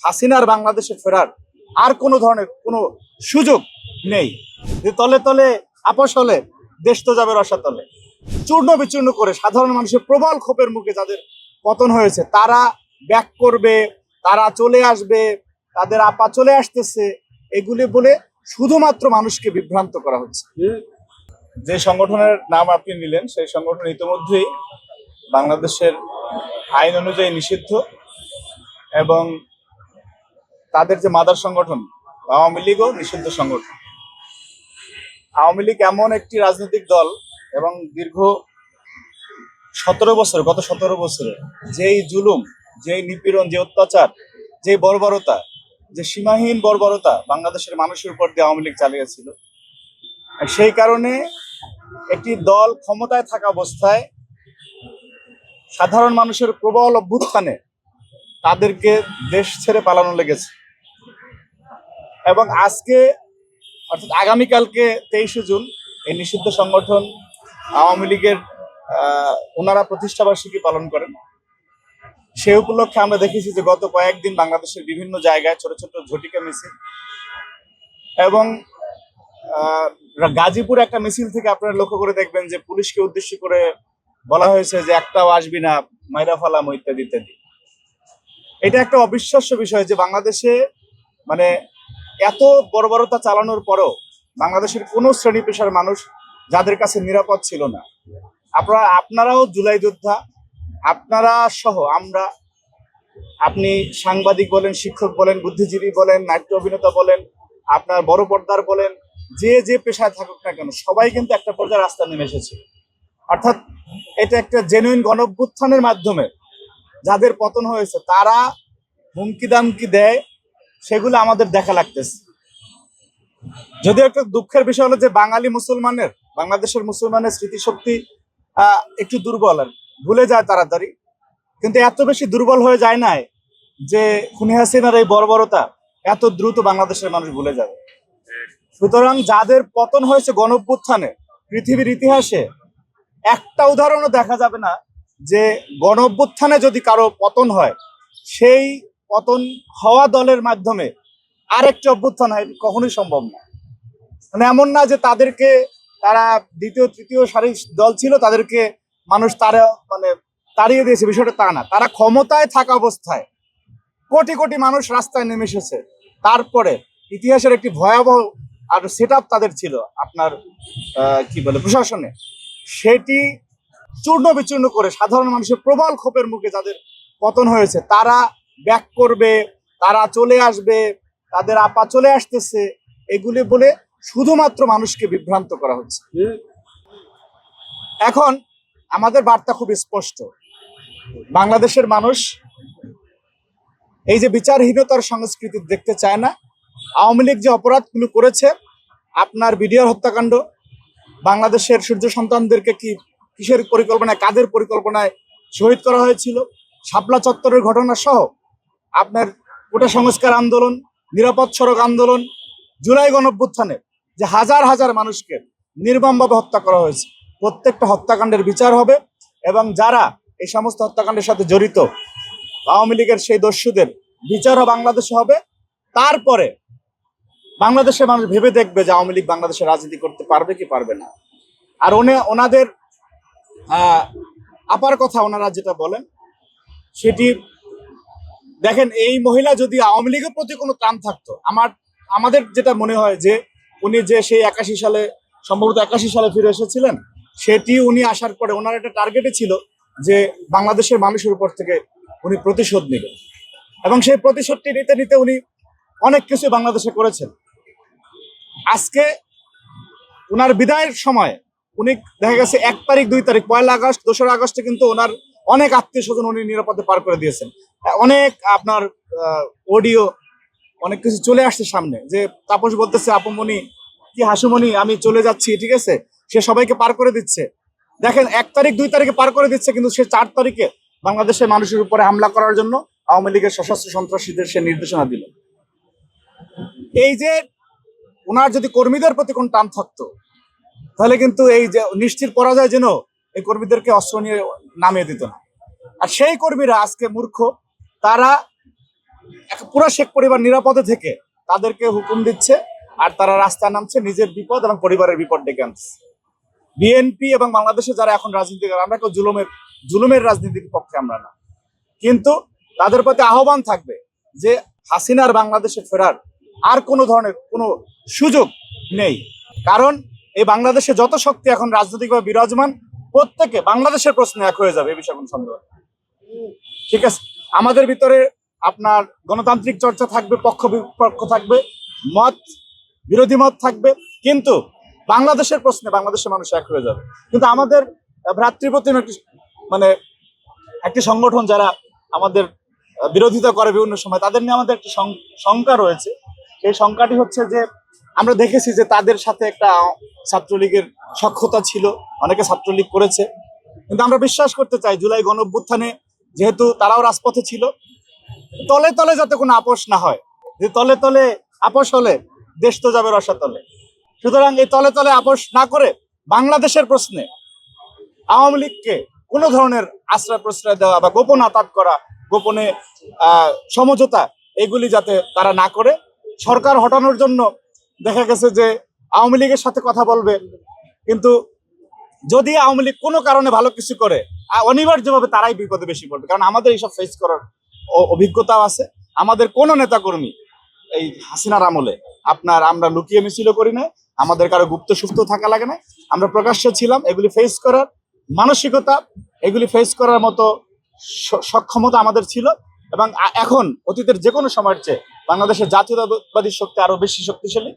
হাসিনার বাংলাদেশে ফেরার আর কোনো ধরনের কোনো সুযোগ নেই। যে তলে তলে আপস হলে দেশ তো যাবে রসাতলে। চূর্ণ বিচূর্ণ করে সাধারণ মানুষের প্রবল ক্ষোভের মুখে যাদের পতন হয়েছে তারা ব্যাক করবে, তারা চলে আসবে, তাদের আপা চলে আসতেছে, এগুলি বলে শুধুমাত্র মানুষকে বিভ্রান্ত করা হচ্ছে। যে সংগঠনের নাম আপনি নিলেন সেই সংগঠন ইতিমধ্যেই বাংলাদেশের আইন অনুযায়ী নিষিদ্ধ, এবং তাদের যে মাদার সংগঠন আওয়ামী লীগও নিষিদ্ধ সংগঠন। আওয়ামী লীগ এমন একটি রাজনৈতিক দল এবং দীর্ঘ গত 17 বছরে যেই জুলুম, যেই নিপীড়ন, যে অত্যাচার, যে বর্বরতা, যে সীমাহীন বর্বরতা বাংলাদেশের মানুষের উপর দিয়ে আওয়ামী লীগ চালিয়েছিল, সেই কারণে একটি দল ক্ষমতায় থাকা অবস্থায় সাধারণ মানুষের প্রবল অভ্যুত্থানে তাদেরকে দেশ ছেড়ে পালানো লেগেছে। এবং আজকে অর্থাৎ আগামীকালকে 23শে জুন এই নিষিদ্ধ সংগঠন আওয়ামী লীগের ওনারা প্রতিষ্ঠাবার্ষিকী পালন করেন। সেই উপলক্ষে আমরা দেখেছি যে গত কয়েকদিন বাংলাদেশের বিভিন্ন জায়গায় ছোট ছোট ঝটিকা মিছিল, এবং গাজীপুর একটা মিছিল থেকে আপনারা লক্ষ্য করে দেখবেন যে পুলিশকে উদ্দেশ্য করে বলা হয়েছে যে একটাও আসবি না, মাইরা ফালাম, ইত্যাদি ইত্যাদি। এটা একটা অবিশ্বাস্য বিষয় যে বাংলাদেশে মানে এত বর্বরতা চালানোর পরও বাংলাদেশের কোনো শ্রেণী পেশার মানুষ যাদের কাছে নিরাপদ ছিল না। আপনারাও জুলাই যোদ্ধা, আপনারা সহ আমরা, আপনি সাংবাদিক বলেন, শিক্ষক বলেন, বুদ্ধিজীবী বলেন, নাট্য অভিনেতা বলেন, আপনার বড় পর্দার বলেন, যে যে পেশায় থাকুক না কেন সবাই কিন্তু একটা পর্যায়ে রাস্তা নেমে এসেছে। অর্থাৎ এটা একটা জেনুইন গণঅভ্যুত্থানের মাধ্যমে যাদের পতন হয়েছে তারা হুমকি দামকি দেয়, সেগুলো আমাদের দেখা লাগতেছে। যদিও একটা দুঃখের বিষয় হলো যে বাংলাদেশের মুসলমানের স্মৃতিশক্তি একটু দুর্বল, আর ভুলে যায় তাড়াতাড়ি, কিন্তু এত বেশি দুর্বল হয়ে যায় নাই যে খুনি হাসিনার এই বর্বরতা এত দ্রুত বাংলাদেশের মানুষ ভুলে যাবে। সুতরাং যাদের পতন হয়েছে গণঅভ্যুত্থানে, পৃথিবীর ইতিহাসে একটা উদাহরণও দেখা যাবে না যে গণঅভ্যুত্থানে যদি কারো পতন হয় সেই পতন হওয়া দলের মাধ্যমে আরেকটি অভ্যুত্থান হয়, কখনোই সম্ভব না। মানে এমন না যে তারা দ্বিতীয় তৃতীয় সারির দল ছিল, তাদেরকে মানুষ তাড়িয়ে দিয়েছে, বিষয়টা তা না। তারা ক্ষমতায় থাকা অবস্থায় কোটি কোটি মানুষ রাস্তায় নেমে এসেছে। তারপরে ইতিহাসের একটি ভয়াবহ আর সেট আপ তাদের ছিল আপনার প্রশাসনে, সেটি চূর্ণ বিচূর্ণ করে সাধারণ মানুষের প্রবল ক্ষোভের মুখে যাদের পতন হয়েছে তারা ব্যাক করবে, তারা চলে আসবে, তাদের আপা চলে আসতেছে, এগুলি বলে শুধুমাত্র মানুষকে বিভ্রান্ত করা হচ্ছে। এখন আমাদের বার্তা খুব স্পষ্ট, বাংলাদেশের মানুষ এই যে বিচারহীনতার সংস্কৃতি দেখতে চায় না। আওয়ামী লীগ যে অপরাধগুলো করেছে, আপনার বিডিআর হত্যাকাণ্ড, বাংলাদেশের সূর্য সন্তানদেরকে কিসের পরিকল্পনায়, কাদের পরিকল্পনায় শহীদ করা হয়েছিল, শাপলা চত্বরের ঘটনা সহ আপনার কোটা সংস্কার আন্দোলন, নিরাপদ সড়ক আন্দোলন, জুলাই গণঅভ্যুত্থানে যে হাজার হাজার মানুষকে নির্মমভাবে হত্যা করা হয়েছে, প্রত্যেকটা হত্যাকাণ্ডের বিচার হবে, এবং যারা এই সমস্ত হত্যাকাণ্ডের সাথে জড়িত আওয়ামী লীগের সেই দস্যুদের বিচারও বাংলাদেশে হবে। তারপরে বাংলাদেশের মানুষ ভেবে দেখবে যে আওয়ামী লীগ বাংলাদেশে রাজনীতি করতে পারবে কি পারবে না। আর ওনাদের আপার কথা ওনারা যেটা বলেন সেটি দেখেন, এই মহিলা যদি আওয়ামী লীগের প্রতি কোনো ত্রাণ থাকতো, আমাদের যেটা মনে হয় যে উনি যে সেই 81 সালে, সম্ভবত 81 সালে ফিরে এসেছিলেন, সেটি উনি আসার পরে ওনার একটা টার্গেটে ছিল যে বাংলাদেশের মানুষের উপর থেকে উনি প্রতিশোধ নেবেন, এবং সেই প্রতিশোধটি নিতে নিতে উনি অনেক কিছু বাংলাদেশে করেছেন। আজকে ওনার বিদায়ের সময় উনি দেখা গেছে 1 তারিখ 2 তারিখ 1 আগস্ট 2 আগস্টে কিন্তু ওনার অনেক আত্মীয় স্বজন উনি নিরাপদে পার করে দিয়েছেন। অনেক আপনার অডিও, অনেক কিছু চলে আসছে সামনে, যে তাপস বলতেছে আপুমনি কি হাসুমনি আমি চলে যাচ্ছি, ঠিক আছে, সে সবাইকে পার করে দিচ্ছে। দেখেন 1 তারিখ 2 তারিখে পার করে দিচ্ছে, কিন্তু সে 4 তারিখে বাংলাদেশের মানুষের উপরে হামলা করার জন্য আওয়ামী লীগের সশস্ত্র সন্ত্রাসীদের সে নির্দেশনা দিল। এই যে ওনার যদি কর্মীদের প্রতি কোন টান থাকতো, তাহলে কিন্তু এই যে নিশ্চিত পরাজয় যেন এই কর্মীদেরকে অস্ত্র নিয়ে নামিয়ে দিত না। আর সেই কর্মীরা আজকে মূর্খ, তারা পুরো শেখ পরিবার নিরাপদে থেকে তাদেরকে হুকুম দিচ্ছে, আর তারা রাস্তায় নামছে নিজের বিপদ এবং পরিবারের বিপদ ডেকে আনছে। বিএনপি এবং বাংলাদেশে যারা এখন রাজনীতি করে, আমরা কেউ জুলুমের রাজনীতির পক্ষে আমরা না, কিন্তু তাদের প্রতি আহ্বান থাকবে যে হাসিনার বাংলাদেশে ফেরার আর কোনো ধরনের কোনো সুযোগ নেই। কারণ এই বাংলাদেশে যত শক্তি এখন রাজনৈতিকভাবে বিরাজমান, প্রত্যেকে বাংলাদেশের প্রশ্নে এক হয়ে যাবে, এ বিষয়ে কোনো সন্দেহ নেই। ঠিক আছে, আমাদের ভিতরে আপনার গণতান্ত্রিক চর্চা থাকবে, পক্ষ বিপক্ষ থাকবে, মত বিরোধী মত থাকবে, কিন্তু বাংলাদেশের প্রশ্নে বাংলাদেশের মানুষ এক হয়ে যাবে। কিন্তু আমাদের ভ্রাতৃপ্রতিম একটি সংগঠন যারা আমাদের বিরোধিতা করে বিভিন্ন সময়, তাদের নিয়ে আমাদের একটি শঙ্কা রয়েছে। এই শঙ্কাটি হচ্ছে যে আমরা দেখেছি যে তাদের সাথে একটা ছাত্রলীগের সখ্যতা ছিল, অনেকে ছাত্রলীগ করেছে, কিন্তু আমরা বিশ্বাস করতে চাই জুলাই গণঅভ্যুত্থানে যেহেতু তারাও রাজপথে ছিল, তলে তলে যাতে কোনো আপোষ না হয়। যে তলে তলে আপোষ হলে দেশ তো যাবে রসাতলে। সুতরাং এই তলে তলে আপোষ না করে বাংলাদেশের প্রশ্নে আওয়ামী লীগকে কোনো ধরনের আশ্রয় প্রশ্রয় দেওয়া বা গোপন আতাত করা, গোপনে সমঝোতা, এগুলি যাতে তারা না করে। সরকার হটানোর জন্য দেখা গেছে যে আওয়ামী লীগের সাথে কথা বলবে, কিন্তু যদি আওয়ামী লীগ কোনো কারণে ভালো কিছু করে, অনিবার্যভাবে তারাই বিপদে বেশি পড়বে। কারণ আমাদের এইসব ফেস করার অভিজ্ঞতাও আছে। আমাদের কোনো নেতাকর্মী এই হাসিনার আমলে আমরা লুকিয়ে মিছিল করি না, আমাদের কারো গুপ্ত সুপ্ত থাকা লাগে না, আমরা প্রকাশ্যে ছিলাম। এগুলি ফেস করার মানসিকতা, এগুলি ফেস করার মতো সক্ষমতা আমাদের ছিল। এবং এখন অতীতের যে কোনো সময়ের চেয়ে বাংলাদেশের জাতীয়তাবাদী শক্তি আরো বেশি শক্তিশালী।